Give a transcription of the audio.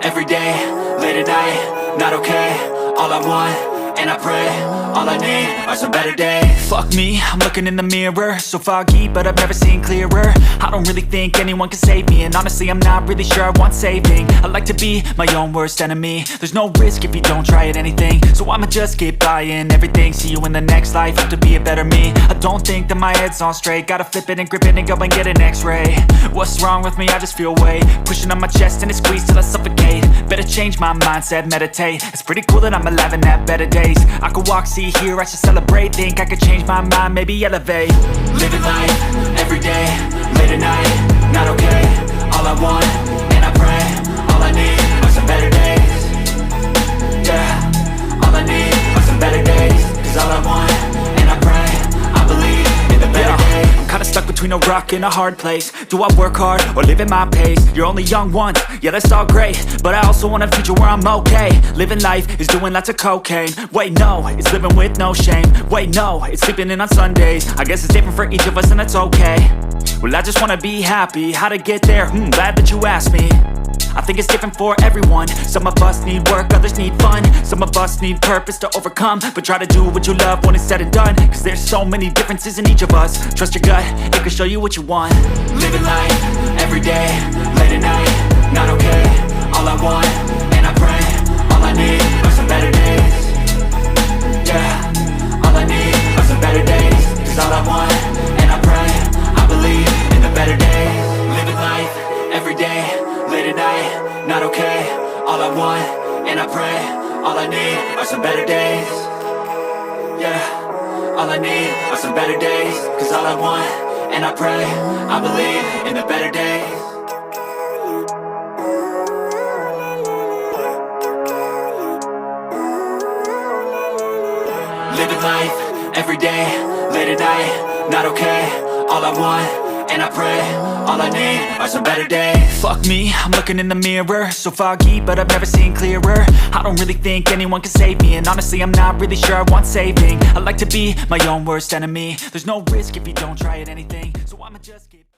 every day, late at night, not okay. All I want, and I pray, all I need are some better days. Fuck me, I'm looking in the mirror, so foggy, but I've never seen clearer. I don't really think anyone can save me, and honestly I'm not really sure I want saving. I like to be my own worst enemy. There's no risk if you don't try at anything, so I'ma just keep buying everything. See you in the next life, have to be a better me. I don't think that my head's on straight, gotta flip it and grip it and go and get an x-ray. What's wrong with me? I just feel weight pushing on my chest and it squeezes till I suffocate. Better change my mindset, meditate. It's pretty cool that I'm alive and have better days. I could walk, see, hear, I should celebrate. Think I could change my mind, maybe elevate. Living life, every day, late at night, not okay. All I want, and I pray, all I need are some better days. Yeah, all I need are some better days. Cause all I want, and I pray, I believe in the better days. I'm kinda stuck between a rock and a hard place. Do I work hard or live at my pace? You're only young once, yeah that's all great, but I also want a future where I'm okay. Living life is doing lots of cocaine. Wait no, it's living with no shame. Wait no, it's sleeping in on Sundays. I guess it's different for each of us and that's okay. Well I just wanna be happy, how to get there? Glad that you asked me. I think it's different for everyone. Some of us need work, others need fun. Some of us need purpose to overcome. But try to do what you love when it's said and done. Cause there's so many differences in each of us. Trust your gut, it can show you what you want. Living life, every day, late at night, not okay. All I want, and I pray, all I need are some better days. Yeah, all I need are some better days. Cause all I want, and I pray, I believe in the better days. Living life, every day, late at night, not okay. All I want, and I pray, all I need are some better days. Yeah, all I need are some better days. Cause all I want, and I pray, I believe in the better days. Living life, every day, late at night, not okay. All I want, and I pray, all I need are some better days. Fuck me, I'm looking in the mirror, so foggy, but I've never seen clearer. I don't really think anyone can save me, and honestly I'm not really sure I want saving. I like to be my own worst enemy. There's no risk if you don't try at anything, so I'ma just keep